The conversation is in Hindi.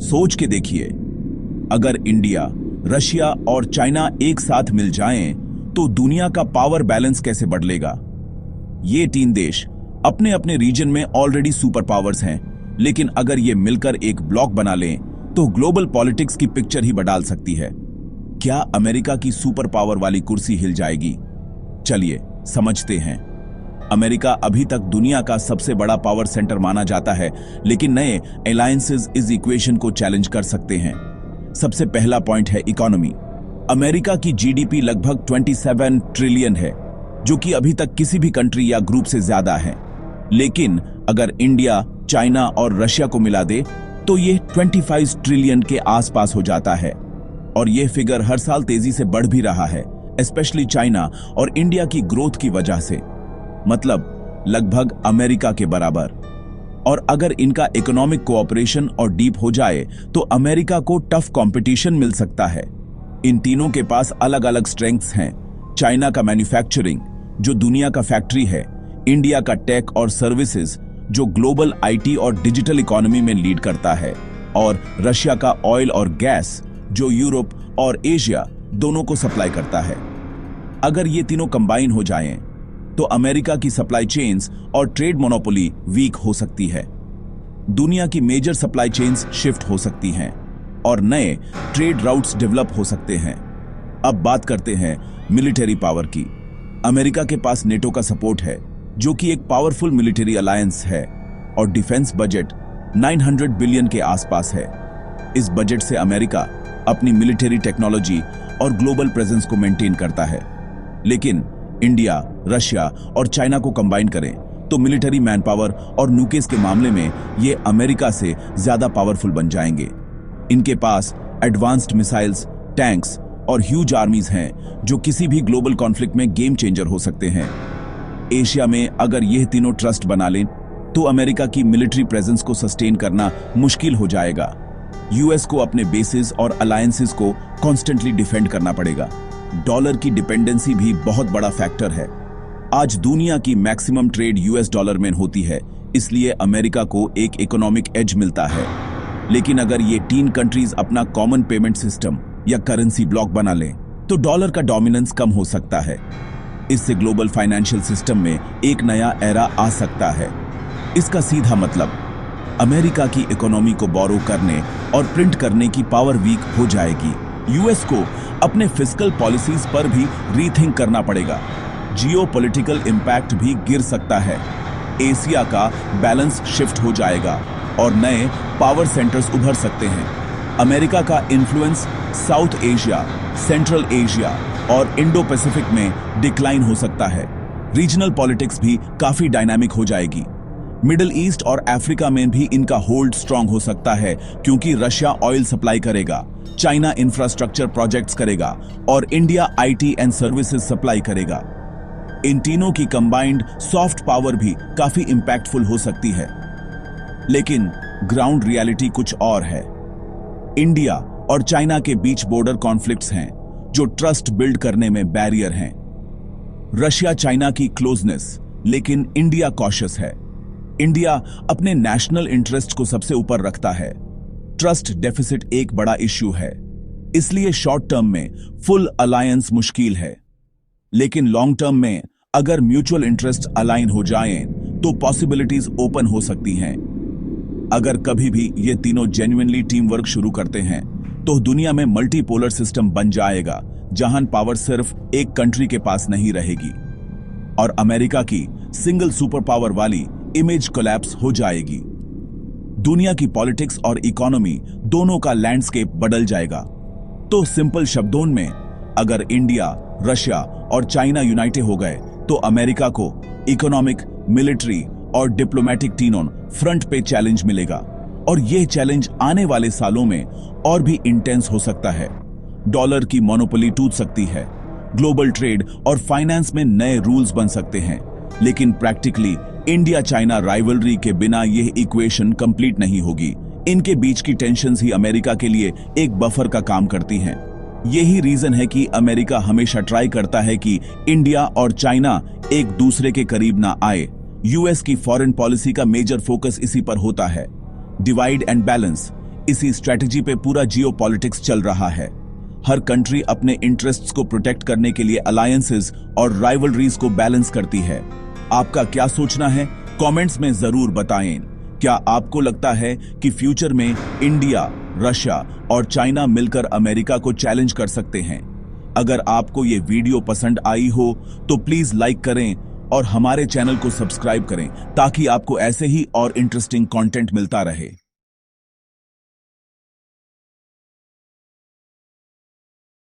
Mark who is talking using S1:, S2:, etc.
S1: सोच के देखिए, अगर इंडिया, रशिया और चाइना एक साथ मिल जाएं, तो दुनिया का पावर बैलेंस कैसे बदलेगा। ये तीन देश अपने अपने रीजन में ऑलरेडी सुपर पावर्स हैं, लेकिन अगर ये मिलकर एक ब्लॉक बना लें तो ग्लोबल पॉलिटिक्स की पिक्चर ही बदल सकती है। क्या अमेरिका की सुपर पावर वाली कुर्सी हिल जाएगी? चलिए समझते हैं। अमेरिका अभी तक दुनिया का सबसे बड़ा पावर सेंटर माना जाता है, लेकिन नए अलायंसेस इस इक्वेशन को चैलेंज कर सकते हैं। सबसे पहला पॉइंट है इकोनॉमी। अमेरिका की जीडीपी लगभग 27 ट्रिलियन है, जो कि अभी तक किसी भी कंट्री या ग्रुप से ज्यादा है। लेकिन अगर इंडिया, चाइना और रशिया को मिला दे तो ये 25 ट्रिलियन के आसपास हो जाता है, और यह फिगर हर साल तेजी से बढ़ भी रहा है, स्पेशली चाइना और इंडिया की ग्रोथ की वजह से। मतलब लगभग अमेरिका के बराबर। और अगर इनका इकोनॉमिक कोऑपरेशन और डीप हो जाए तो अमेरिका को टफ कंपटीशन मिल सकता है। इन तीनों के पास अलग अलग स्ट्रेंथ्स हैं। चाइना का मैन्युफैक्चरिंग, जो दुनिया का फैक्ट्री है, इंडिया का टेक और सर्विसेज, जो ग्लोबल आईटी और डिजिटल इकोनॉमी में लीड करता है, और रशिया का ऑयल और गैस, जो यूरोप और एशिया दोनों को सप्लाई करता है। अगर ये तीनों कंबाइन हो जाएं, तो अमेरिका की सप्लाई चेन्स और ट्रेड मोनोपोली वीक हो सकती है। दुनिया की मेजर सप्लाई चेन्स शिफ्ट हो सकती हैं और नए ट्रेड राउट्स डेवलप हो सकते हैं। अब बात करते हैं मिलिट्री पावर की। अमेरिका के पास नेटो का सपोर्ट है, जो कि एक पावरफुल मिलिट्री अलायंस है, और डिफेंस बजट 900 बिलियन के आसपास है। इस बजट से अमेरिका अपनी मिलिट्री टेक्नोलॉजी और ग्लोबल प्रेजेंस को मेंटेन करता है। लेकिन इंडिया, रशिया और चाइना को कंबाइन करें तो मिलिट्री मैन पावर और न्यूक्लियस के मामले में ये अमेरिका से ज्यादा पावरफुल बन जाएंगे। इनके पास एडवांस्ड मिसाइल्स, टैंक्स और ह्यूज आर्मीज हैं, जो किसी भी ग्लोबल कॉन्फ्लिक्ट में गेम चेंजर हो सकते हैं। एशिया में अगर यह तीनों ट्रस्ट बना लें तो अमेरिका की मिलिट्री प्रेजेंस को सस्टेन करना मुश्किल हो जाएगा। यूएस को अपने बेसिस और अलायंसेस को कॉन्स्टेंटली डिफेंड करना पड़ेगा। डॉलर की डिपेंडेंसी भी बहुत बड़ा फैक्टर है। आज दुनिया की मैक्सिमम ट्रेड यूएस डॉलर में होती है, इसलिए अमेरिका को एक इकोनॉमिक एज मिलता है। लेकिन अगर ये तीन कंट्रीज अपना कॉमन पेमेंट सिस्टम या करेंसी ब्लॉक बना लें तो डॉलर का डोमिनेंस कम हो सकता है। इससे ग्लोबल फाइनेंशियल सिस्टम में एक नया एरा आ सकता है। इसका सीधा मतलब अमेरिका की इकोनॉमी को बोरो करने और प्रिंट करने की पावर वीक हो जाएगी। यूएस को अपने फिस्कल पॉलिसीज पर भी रीथिंक करना पड़ेगा। जियोपॉलिटिकल इंपैक्ट भी गिर सकता है। एशिया का बैलेंस शिफ्ट हो जाएगा और नए पावर सेंटर्स उभर सकते हैं। अमेरिका का influence south Asia, central Asia और इंडो पैसिफिक में डिक्लाइन हो सकता है। रीजनल पॉलिटिक्स भी काफी डायनामिक हो जाएगी। मिडिल ईस्ट और अफ्रीका में भी इनका होल्ड स्ट्रांग हो सकता है, क्योंकि रशिया ऑयल सप्लाई करेगा, चाइना इंफ्रास्ट्रक्चर प्रोजेक्ट्स करेगा और India IT and services supply करेगा। इन तीनों की कंबाइंड सॉफ्ट पावर भी काफी इंपैक्टफुल हो सकती है। लेकिन ग्राउंड रियलिटी कुछ और है। इंडिया और चाइना के बीच बॉर्डर कॉन्फ्लिक्ट्स हैं, जो ट्रस्ट बिल्ड करने में बैरियर हैं। रशिया चाइना की क्लोजनेस, लेकिन इंडिया कॉशियस है। इंडिया अपने नेशनल इंटरेस्ट को सबसे ऊपर रखता है। ट्रस्ट डेफिसिट एक बड़ा इश्यू है, इसलिए शॉर्ट टर्म में फुल अलायंस मुश्किल है। लेकिन लॉन्ग टर्म में अगर म्यूचुअल इंटरेस्ट अलाइन हो जाएं, तो पॉसिबिलिटीज ओपन हो सकती हैं। अगर कभी भी ये तीनों जेन्युइनली टीम वर्क शुरू करते हैं, तो दुनिया में मल्टीपोलर सिस्टम बन जाएगा, जहां पावर सिर्फ एक कंट्री के पास नहीं रहेगी और अमेरिका की सिंगल सुपर पावर वाली इमेज कोलैप्स हो जाएगी। दुनिया की पॉलिटिक्स और इकोनॉमी दोनों का लैंडस्केप बदल जाएगा। तो सिंपल शब्दों में, अगर इंडिया, रशिया और चाइना यूनाइटेड हो गए तो अमेरिका को इकोनॉमिक, मिलिट्री और डिप्लोमेटिक तीनों फ्रंट पे चैलेंज मिलेगा, और यह चैलेंज आने वाले सालों में और भी इंटेंस हो सकता है। डॉलर की मोनोपोली टूट सकती है, ग्लोबल ट्रेड और फाइनेंस में नए रूल्स बन सकते हैं, लेकिन प्रैक्टिकली इंडिया चाइना राइवलरी के बिना यह इक्वेशन कंप्लीट नहीं होगी। इनके बीच की टेंशन्स ही अमेरिका के लिए एक बफर का काम करती हैं। यही रीजन है कि अमेरिका हमेशा ट्राई करता है कि इंडिया और चाइना एक दूसरे के करीब ना आए। यूएस की फॉरेन पॉलिसी का मेजर फोकस इसी पर होता है, डिवाइड एंड बैलेंस। इसी स्ट्रेटजी पे पूरा जियो पॉलिटिक्स चल रहा है। हर कंट्री अपने इंटरेस्ट्स को प्रोटेक्ट करने के लिए अलायंसेस और राइवलरीज को बैलेंस करती है। आपका क्या सोचना है, कमेंट्स में जरूर बताएं। क्या आपको लगता है कि फ्यूचर में इंडिया, रशिया और चाइना मिलकर अमेरिका को चैलेंज कर सकते हैं? अगर आपको ये वीडियो पसंद आई हो तो प्लीज लाइक करें और हमारे चैनल को सब्सक्राइब करें ताकि आपको ऐसे ही और इंटरेस्टिंग कंटेंट मिलता रहे।